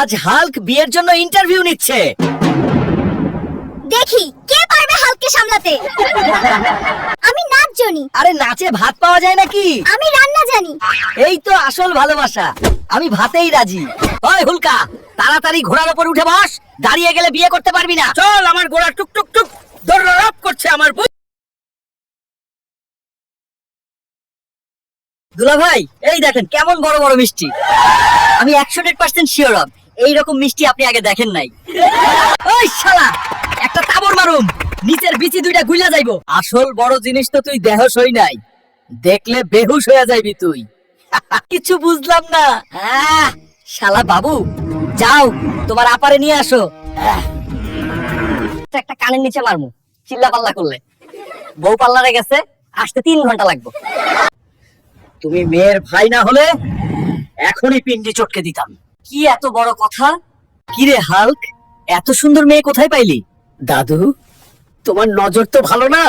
আজ হাল্ক বিয়ের জন্য ইন্টারভিউ নিচ্ছে। দেখি কে পারবে হালকে সামলাতে। আমি নাচ জানি। আরে নাচে ভাত পাওয়া যায় নাকি? আমি রান্না জানি। এই তো আসল ভালোবাসা। আমি ভাতেই রাজি। ওই হুলকা, তাড়াতাড়ি ঘোড়ার উপর উঠে বস। দাঁড়িয়ে গেলে বিয়ে করতে পারবি না। চল, আমার ঘোড়া টুক টুক টুক দৌড়াপ করছে আমার। দুলা ভাই, এই দেখেন কেমন বড় বড় মিষ্টি। আমি 100% শিওর এইরকম মিষ্টি আপনি আগে দেখেন নাই। ওই শালা, একটা তাবর মারুম, নিচের বিচি দুইটা গুইলা যাইবো। আসল বড় জিনিস তো তুই দেহস হই নাই, দেখলে বেহুশ হয়ে যাইবি তুই। কিছু বুঝলাম না। শালা বাবু, যাও তোমার আপারে নিয়ে আসো। একটা কানের নিচে মারমু চিল্লা পাল্লা করলে। বউ পাল্লারে গেছে, আসতে 3 ঘন্টা লাগবে। তুমি মেয়ের ভাই না হলে এখনই পিন্ডি চটকে দিতাম। কি এত বড় কথা? কি রে হাল্ক, এত সুন্দর মেয়ে কোথায় পাইলি? দাদু, তোমার নজর তো ভালো না।